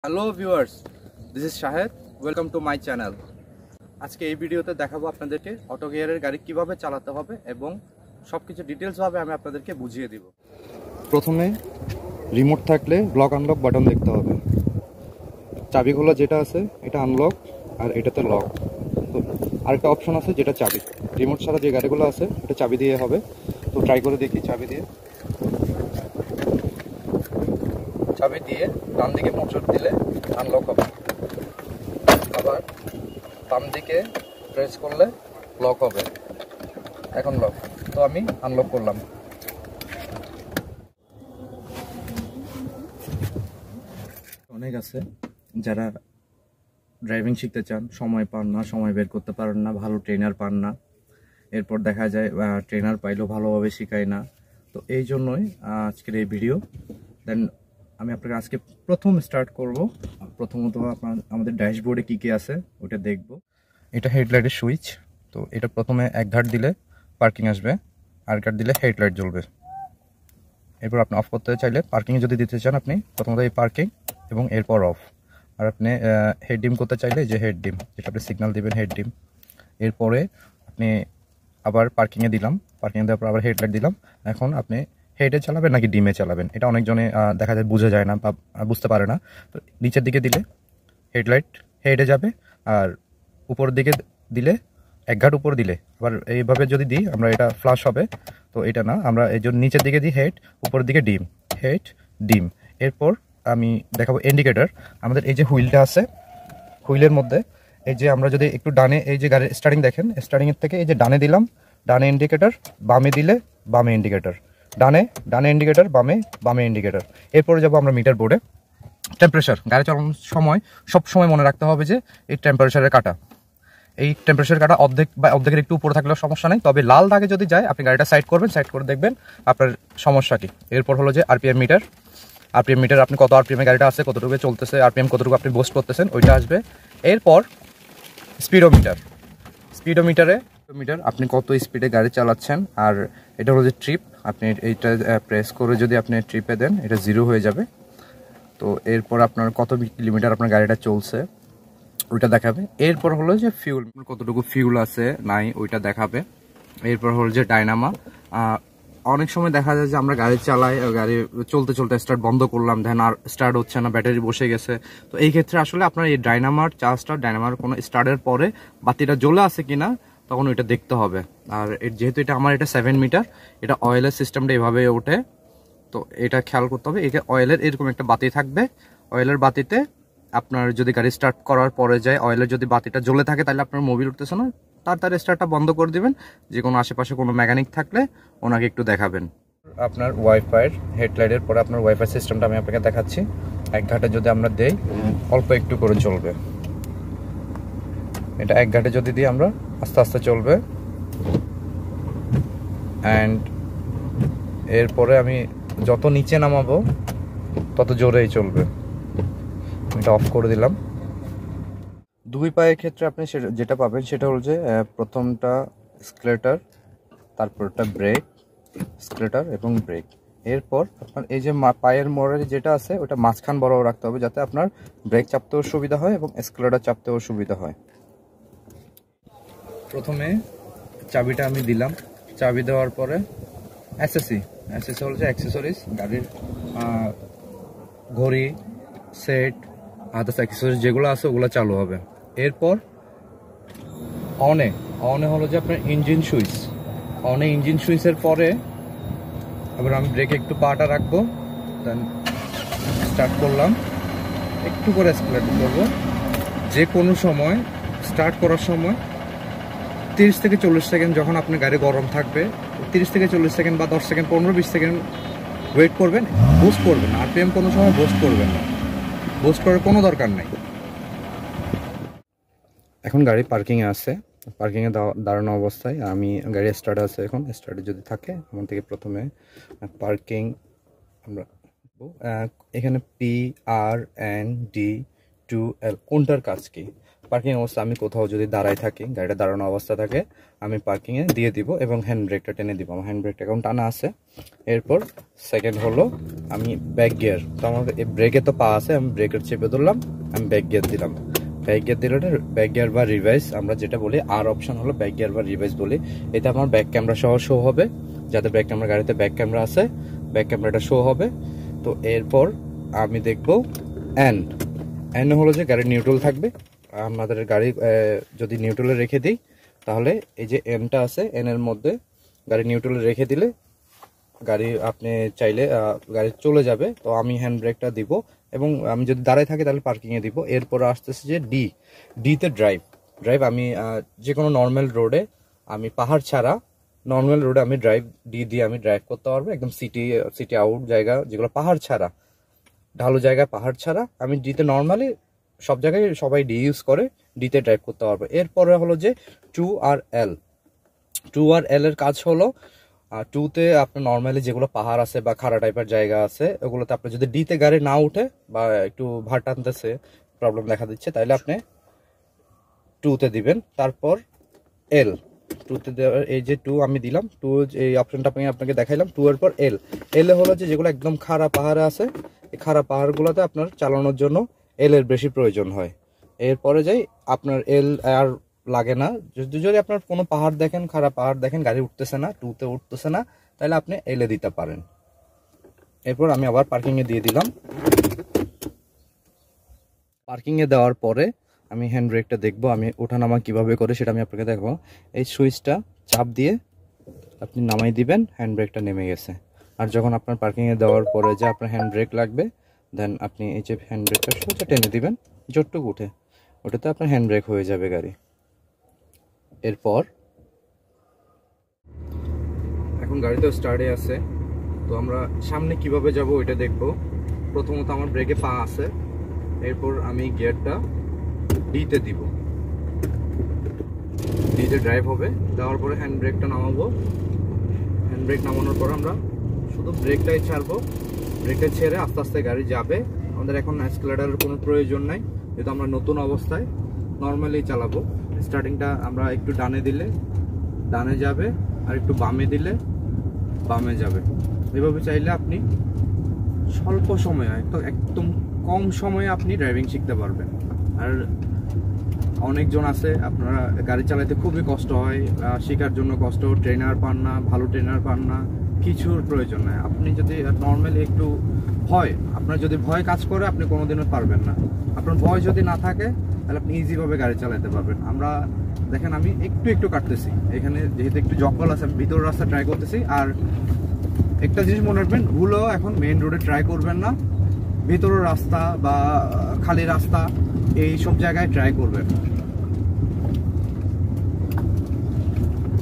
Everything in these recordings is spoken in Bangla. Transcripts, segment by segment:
Hello viewers, this is Shahed. Welcome to my channel. আজকে এই ভিডিওতে দেখাবো আপনাদেরকে অটো গিয়ারের গাড়ি কিভাবে চালাতে হবে এবং সব কিছু ডিটেলসভাবে আমি আপনাদেরকে বুঝিয়ে দিব। প্রথমে রিমোট থাকলে লক আনলক বাটন দেখতে হবে। চাবিগুলো যেটা আছে এটা আনলক আর এটাতে লক। তো আরেকটা অপশন আছে যেটা চাবি। রিমোট ছাড়া যে গাড়িগুলো আছে এটা চাবি দিয়ে হবে। তো ট্রাই করে দেখি চাবি দিয়ে। চাবি দিয়ে ডান দিকে মোচড় দিলে আনলক হবে, আবার বাম দিকে প্রেস করলে লক হবে। এখন লক, তো আমি আনলক করলাম। অনেক আছে যারা ড্রাইভিং শিখতে চান, সময় পান না, সময় বের করতে পারেন না, ভালো ট্রেনার পান না। এরপর দেখা যায় ট্রেনার পাইলেও ভালোভাবে শেখায় না। তো এই জন্যই আজকের এই ভিডিও। দেন আমি আপনাকে আজকে প্রথম স্টার্ট করব। প্রথমত আমাদের ড্যাশবোর্ডে কী কী আছে ওটা দেখব। এটা হেডলাইটের সুইচ। তো এটা প্রথমে এক ঘাট দিলে পার্কিং আসবে, আর ঘাট দিলে হেডলাইট জ্বলবে। এরপর আপনি অফ করতে চাইলে, পার্কিংয়ে যদি দিতে চান আপনি প্রথমত এই পার্কিং এবং এরপর অফ। আর আপনি হেড ডিম করতে চাইলে যে হেড ডিম, যেটা আপনি সিগন্যাল দেবেন হেড ডিম। এরপরে আপনি আবার পার্কিংয়ে দিলাম, পার্কিংয়ে দেওয়ার পর আবার হেডলাইট দিলাম। এখন আপনি হেডে চালাবেন নাকি ডিমে চালাবেন, এটা অনেকজনে দেখা যায় বুঝে যায় না বা বুঝতে পারে না। তো নিচের দিকে দিলে হেডলাইট হেডে যাবে, আর উপরের দিকে দিলে এক ঘাট উপর দিলে আবার এইভাবে যদি দিই আমরা এটা ফ্লাশ হবে। তো এটা না, আমরা এই জন্য নিচের দিকে দিই হেড, উপরের দিকে ডিম, হেড ডিম। এরপর আমি দেখাবো ইন্ডিকেটর। আমাদের এই যে হুইলটা আছে, হুইলের মধ্যে এই যে আমরা যদি একটু ডানে, এই যে গাড়ির স্টার্টিং দেখেন, স্টার্টিংয়ের থেকে এই যে ডানে দিলাম, ডানে ইন্ডিকেটর, বামে দিলে বামে ইন্ডিকেটর, ডানে ইন্ডিকেটর, বামে ইন্ডিকেটর। এরপরে যাবো আমরা মিটার বোর্ডে। টেম্পারেচার গাড়ি চালানোর সময় সব সময় মনে রাখতে হবে যে এই টেম্পারেচারের কাটা, এই টেম্পারেচার কাটা অর্ধেক বা অর্ধেকের একটু উপরে থাকলেও সমস্যা নেই। তবে লাল দাগে যদি যায় আপনি গাড়িটা সাইড করবেন, সাইড করে দেখবেন আপনার সমস্যা কি। এরপর হলো যে আরপিএম মিটার। আরপিএম মিটার, আপনি কত আরপিএমে গাড়িটা আছে, কতটুকু চলতেছে, আরপিএম কতটুকু আপনি বুস্ট করতেছেন, ওইটা আসবে। এরপর স্পিডোমিটার। স্পিডোমিটারে আপনি কত স্পিডে গাড়ি চালাচ্ছেন। আর এটা হলো যে ট্রিপ, আপনি এইটা প্রেস করে যদি আপনি ট্রিপে দেন এটা 0 হয়ে যাবে। তো এরপর আপনার কত কিলোমিটার আপনার গাড়িটা চলছে ওইটা দেখাবে। এরপর হলো যে ফিউল, কতটুকু ফিউল আছে নাই ওইটা দেখাবে। এরপর হলো যে ডায়নামা। অনেক সময় দেখা যায় যে আমরা গাড়ি চালাই, গাড়ি চলতে চলতে স্টার্ট বন্ধ করলাম, দেন আর স্টার্ট হচ্ছে না, ব্যাটারি বসে গেছে। তো এই ক্ষেত্রে আসলে আপনার এই ডায়নামার চার্জটা, ডায়নামার কোনো স্টার্টের পরে বাতিটা জ্বলে আছে কিনা তখন ওইটা দেখতে হবে। আর যেহেতু এটা আমার এটা 7 মিটার, এটা অয়েলের সিস্টেমটা এভাবে ওঠে। তো এটা খেয়াল করতে হবে, এটা অয়েলের এরকম একটা বাতি থাকবে। অয়েলের বাতিতে আপনার যদি গাড়ি স্টার্ট করার পরে যায়, অয়েলের যদি বাতিটা জ্বলে থাকে তাহলে আপনার মোবিল উঠতেছে না, তাড়াতাড়ি স্টার্টটা বন্ধ করে দিবেন। যে কোনো আশেপাশে কোনো মেকানিক থাকলে ওনাকে একটু দেখাবেন। আপনার ওয়াইফাইয়ের হেডলাইটের পরে আপনার ওয়াইফাই সিস্টেমটা আমি আপনাকে দেখাচ্ছি। এক ঘাটে যদি আমরা দেই অল্প একটু করে চলবে, এটা এক ঘাটে যদি দিই আমরা আস্তে আস্তে চলবে। অ্যান্ড এরপরে আমি যত নিচে নামাবো তত জোরেই চলবে। এটা অফ করে দিলাম। দুই পায়ের ক্ষেত্রে আপনি যেটা পাবেন সেটা হল যে প্রথমটা স্কেলেটর, তারপরটা ব্রেক, স্কেলেটর এবং ব্রেক। এরপর আপনার এই যে পায়ের মোড়ে যেটা আছে ওটা মাঝখান বরাবর রাখতে হবে, যাতে আপনার ব্রেক চাপতেও সুবিধা হয় এবং স্কেলেটর চাপতেও সুবিধা হয়। প্রথমে চাবিটা আমি দিলাম, চাবি দেওয়ার পরে অ্যাসেসি হল যে অ্যাক্সেসরিজ, গাড়ির ঘড়ি, সেট, আদার্স অ্যাক্সেসরিজ যেগুলো আছে ওগুলো চালু হবে। এরপর অনে হলো যে আপনার ইঞ্জিন সুইচ। ইঞ্জিন সুইচের পরে আবার আমি ব্রেকে একটু পাটা রাখবো, দেন স্টার্ট করলাম, একটু করে স্কেলেট করবো। যে কোনো সময় স্টার্ট করার সময় 30 থেকে 40 সেকেন্ড, যখন আপনার গাড়ি গরম থাকবে 30 থেকে 40 সেকেন্ড বা 10 সেকেন্ড, 15-20 সেকেন্ড ওয়েট করবেন। বুস্ট করবেন, আরপিএম কোনো সময় বুস্ট করবেন না, বুস্ট করার কোনো দরকার নেই। এখন গাড়ি পার্কিংয়ে আছে, পার্কিংয়ে দাঁড়ানো অবস্থায় আমি গাড়ি স্টার্ট আছে। এখন স্টার্টে যদি থাকে আমার থেকে প্রথমে পার্কিং আমরা এখানে PRND টু এল কোনটার কাজ কি। পার্কিং অবস্থা আমি কোথাও যদি দাঁড়ায় থাকি, গাড়িটা দাঁড়ানো অবস্থা থাকে, আমি পার্কিংয়ে দিয়ে দিব এবং হ্যান্ড ব্রেকটা টেনে দিব। আমার হ্যান্ড ব্রেকটা এখন টানা আছে। এরপর সেকেন্ড হলো আমি ব্যাক গিয়ার, তো আমার ব্রেকে তো পা আছে, আমি ব্রেকের চেপে ধরলাম, আমি ব্যাক গিয়ার দিলাম। ব্যাক গিয়ার দিলে ব্যাক গিয়ার বা রিভাইস আমরা যেটা বলি, আর অপশন হলো ব্যাক গিয়ার বা রিভাইস বলি। এতে আমার ব্যাক ক্যামেরা সহ শো হবে, যাদের ব্যাক ক্যামেরা গাড়িতে ব্যাক ক্যামেরা আছে ব্যাক ক্যামেরাটা শো হবে। তো এরপর আমি দেখবো এন হলো যে গাড়ির নিউট্রাল থাকবে। আমাদের গাড়ি যদি নিউট্রালে রেখে দিই তাহলে এই যে এনটা আছে, এনের মধ্যে গাড়ি নিউট্রালে রেখে দিলে গাড়ি আপনি চাইলে গাড়ি চলে যাবে। তো আমি হ্যান্ড ব্রেকটা দিব এবং আমি যদি দাঁড়ায় থাকি তাহলে পার্কিংয়ে দিব। এরপর আসতেছে যে ডিতে ড্রাইভ আমি যে কোনো নর্মাল রোডে, আমি পাহাড় ছাড়া নর্মাল রোডে আমি ডি দিয়ে আমি ড্রাইভ করতে পারবো। একদম সিটি আউট জায়গা যেগুলো পাহাড় ছাড়া, ঢালু জায়গা পাহাড় ছাড়া আমি ডিতে নর্মালি সব জায়গায় সবাই ডি ইউজ করে, ডিতে ড্রাইভ করতে পারবো। এরপরে হলো যে 2 আর এল এর কাজ হলো, 2তে আপনার নর্মালি যেগুলো পাহাড় আছে বা খাড়া টাইপের জায়গা আছে ওগুলোতে আপনার যদি ডিতে গাড়ি না উঠে বা একটু ভার টানতেছে, প্রবলেম দেখা দিচ্ছে, তাহলে আপনি 2তে দিবেন। তারপর এল 2তে দেওয়ার এই যে 2 আমি দিলাম, 2 এই অপশনটা আমি আপনাকে দেখাইলাম। 2 এর পর এল হলো যে যেগুলো একদম খাড়া পাহাড়ে আছে, এই খাড়া পাহাড়গুলোতে আপনার চালানোর জন্য এল এর বেশি প্রয়োজন হয়। এরপরে যাই আপনার এল আর লাগে না, যদি আপনার কোনো পাহাড় দেখেন, খাড়া পাহাড় দেখেন, গাড়ি উঠতেছে না, 2তে উঠতেছে না, তাহলে আপনি এলে দিতে পারেন। এরপর আমি আবার পার্কিংয়ে দিয়ে দিলাম। পার্কিংয়ে দেওয়ার পরে আমি হ্যান্ড ব্রেকটা দেখবো, আমি ওঠানামা কিভাবে করে সেটা আমি আপনাকে দেখবো। এই সুইচটা চাপ দিয়ে আপনি নামাই দিবেন, হ্যান্ড ব্রেকটা নেমে গেছে। আর যখন আপনার পার্কিংয়ে দেওয়ার পরে যে আপনার হ্যান্ড ব্রেক লাগবে, দেন আপনি এই যে হ্যান্ড ব্রেকটা সোজা টেনে দিবেন, যতটুকু উঠে ওটাতে আপনার হ্যান্ড ব্রেক হয়ে যাবে গাড়ি। এরপর এখন গাড়ি তো স্টার্টে আছে, তো আমরা সামনে কিভাবে যাব ওইটা দেখবো। প্রথমত আমার ব্রেকে পা আছে, এরপর আমি গিয়ারটা ডিতে দিব, ডিতে ড্রাইভ হবে। দেওয়ার পরে হ্যান্ড ব্রেকটা নামাবো, হ্যান্ড ব্রেক নামানোর পর আমরা শুধু ব্রেকটাই ছাড়বো, ব্রেকটা ছেড়ে আস্তে আস্তে গাড়ি যাবে। আমাদের এখন অ্যাক্সিলারেটরের কোনো প্রয়োজন নাই, যেহেতু আমরা নতুন অবস্থায় নর্মালি চালাবো। স্টার্টিংটা আমরা একটু ডানে দিলে ডানে যাবে, আর একটু বামে দিলে বামে যাবে। এভাবে চাইলে আপনি স্বল্প সময়ে, একদম কম সময়ে আপনি ড্রাইভিং শিখতে পারবেন। আর অনেকজন আছে আপনারা গাড়ি চালাতে খুবই কষ্ট হয়, শেখার জন্য কষ্ট, ট্রেনার পান না, ভালো ট্রেনার পান না, কিছুর প্রয়োজন নাই। আপনি যদি নর্মালি একটু আপনার যদি ভয় কাজ করে আপনি কোনোদিনও পারবেন না। আপনার ভয় যদি না থাকে তাহলে আপনি ইজিভাবে গাড়ি চালাতে পারবেন। আমরা দেখেন আমি একটু কাটতেছি, এখানে যেহেতু একটু জঙ্গল আছে আমি ভিতর রাস্তা ট্রাই করতেছি। আর একটা জিনিস মনে রাখবেন, ভুলও এখন মেইন রোডে ট্রাই করবেন না, ভিতরের রাস্তা বা খালি রাস্তা এই সব জায়গায় ট্রাই করবেন।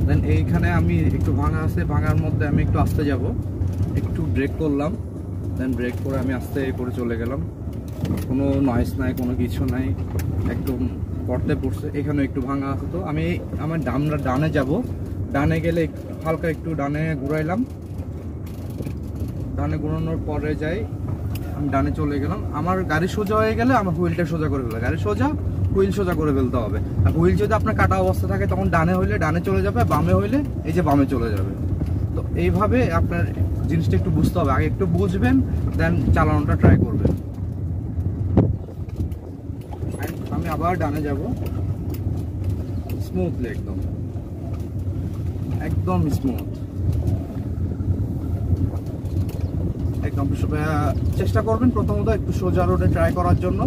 দেন এইখানে আমি একটু ভাঙা আছে, ভাঙার মধ্যে আমি একটু আস্তে যাব, একটু ব্রেক করলাম, দেন ব্রেক করে আমি আস্তে করে চলে গেলাম। কোনো নয়েজ নাই, কোনো কিছু নাই, একদম পড়তে পড়ছে। এখানে একটু ভাঙা আছে, তো আমি আমার ডানে যাব, ডানে গেলে হালকা একটু ডানে ঘুরাইলাম, ডানে ঘুরানোর পরে যাই আমি ডানে চলে গেলাম। আমার গাড়ি সোজা হয়ে গেলে আমার হুইলটা সোজা করে ফেলে, গাড়ি সোজা হুইল সোজা করে ফেলতে হবে। আর হুইল যদি আপনার কাটা অবস্থা থাকে তখন ডানে হইলে ডানে চলে যাবে, বামে হইলে এই যে বামে চলে যাবে। তো এইভাবে আপনার জিনিসটা একটু বুঝতে হবে, আগে একটু বুঝবেন দেন চালানোটা ট্রাই করবেন। আমি আবার ডানে যাব, স্মুথলি, একদম স্মুথ, একদম। চেষ্টা করবেন প্রথমত একটু সোজা রোডে ট্রাই করার জন্য।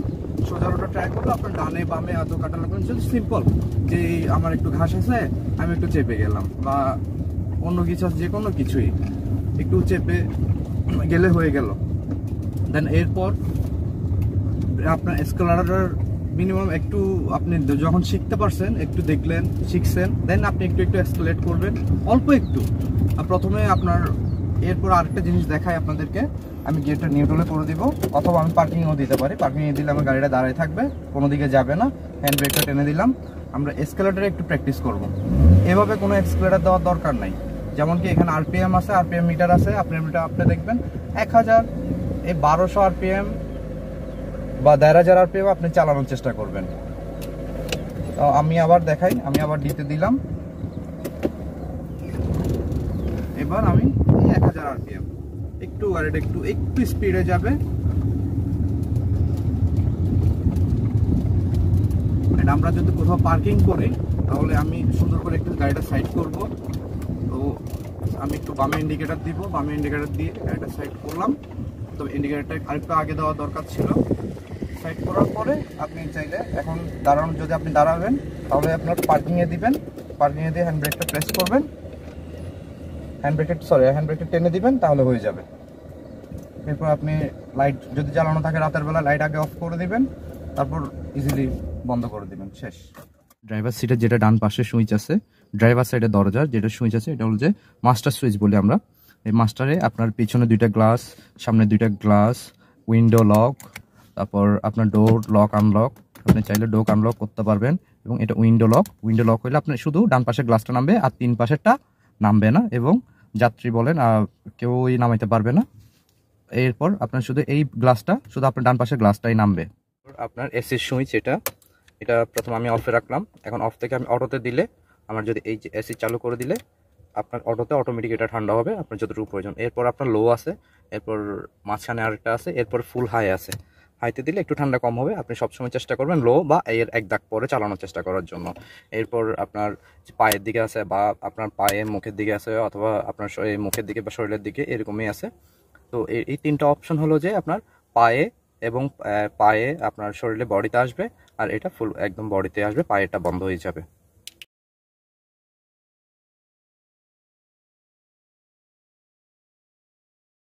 সোজা রোডে ট্রাই করলে আপনার ডানে বামে এত কাটা লাগবে। যদি সিম্পল যে আমার একটু ঘাস আছে আমি একটু চেপে গেলাম, বা অন্য কিছু আছে, যে কোনো কিছুই একটু চেপে গেলে হয়ে গেল। দেন এরপর আপনার এক্সেলারেটর মিনিমাম একটু আপনি যখন শিখতে পারছেন, একটু দেখলেন, শিখছেন, দেন আপনি একটু এক্সেলারেট করবেন, অল্প একটু। প্রথমে আপনার এরপর আরেকটা জিনিস দেখাই আপনাদেরকে, আমি গিয়ারটা নিউট্রালে করে দিব, অথবা আমি পার্কিংও দিতে পারি। পার্কিংয়ে দিলে আমার গাড়িটা দাঁড়ায় থাকবে, কোনো দিকে যাবে না। হ্যান্ড ব্রেকটা টেনে দিলাম। আমরা এক্সেলারেটরে একটু প্র্যাকটিস করব। এভাবে কোনো এক্সেলারেটর দেওয়ার দরকার নাই। যেমন কি এখানে আরপিএম আছে, আরপিএম মিটার আছে, আপনি দেখবেন 1000, এই 1200 আরপিএম, বা 1500 আরপিএম আপনি চালানোর চেষ্টা করবেন। তো আমি আবার দেখাই, আমি আবার ডিতে দিলাম, এবার আমি 1000 আরপিএম, একটু গাড়িটা একটু স্পিডে যাবে। আমরা যদি কোথাও পার্কিং করি তাহলে আমি সুন্দর করে একটু গাড়িটা সাইড করব। তো আমি একটু বামে ইন্ডিকেটর দিব, বামে ইন্ডিকেটর দিয়ে গাড়িটা সাইড করলাম। তো ইন্ডিকেটরটা আরেকটু আগে দেওয়া দরকার ছিল। সাইড করার পরে আপনি চাইলে এখন দাঁড়ানো, যদি আপনি দাঁড়াবেন তাহলে আপনার পার্কিংয়ে দিবেন, পার্কিংয়ে দিয়ে হ্যান্ড ব্রেকটা প্রেস করবেন, হ্যান্ড ব্রেকটা টেনে দিবেন, তাহলে হয়ে যাবে। এরপর আপনি লাইট যদি জ্বালানো থাকে রাতের বেলা লাইট আগে অফ করে দিবেন, তারপর ইজিলি বন্ধ করে দিবেন, শেষ। ড্রাইভার সিটের যেটা ডান পাশে সুইচ আছে, ড্রাইভার সাইডের দরজার যেটা সুইচ আছে, এটা হল যে মাস্টার সুইচ বলি আমরা। এই মাস্টারে আপনার পিছনে 2টা গ্লাস, সামনে 2টা গ্লাস, উইন্ডো লক, তারপর আপনার ডোর লক আনলক, আপনি চাইলে ডোর আনলক করতে পারবেন। এবং এটা উইন্ডো লক হইলে আপনি শুধু ডান পাশের গ্লাসটা নামবে আর 3 পাশেরটা নামবে না, এবং যাত্রী বলেন কেউই নামাইতে পারবে না। এরপর আপনার শুধু এই গ্লাসটা, শুধু আপনার ডান পাশের গ্লাসটাই নামবে। আপনার এসির সুইচ এটা প্রথম আমি অফে রাখলাম। এখন অফ থেকে আমি অটোতে দিলে, আমার যদি এই যে এসি চালু করে দিলে আপনার অটোতে অটোমেটিক এটা ঠান্ডা হবে আপনার যতটুকু প্রয়োজন। এরপর আপনার লো আছে, এরপর মাঝখানে আরেকটা আছে, এরপর ফুল হাই আছে। হাইতে দিলে একটু ঠান্ডা কম হবে। আপনি সবসময় চেষ্টা করবেন লো বা এর এক দাগ পরে চালানোর চেষ্টা করার জন্য। এরপর আপনার পায়ের দিকে আছে, বা আপনার পায়ে মুখের দিকে আছে, অথবা আপনার মুখের দিকে বা শরীরের দিকে, এরকমই আছে। তো এই 3টা অপশন হলো যে আপনার পায়ে এবং পায়ে আপনার শরীরে বডিতে আসবে, আর এটা ফুল একদম বডিতে আসবে, পায়েটা বন্ধ হয়ে যাবে।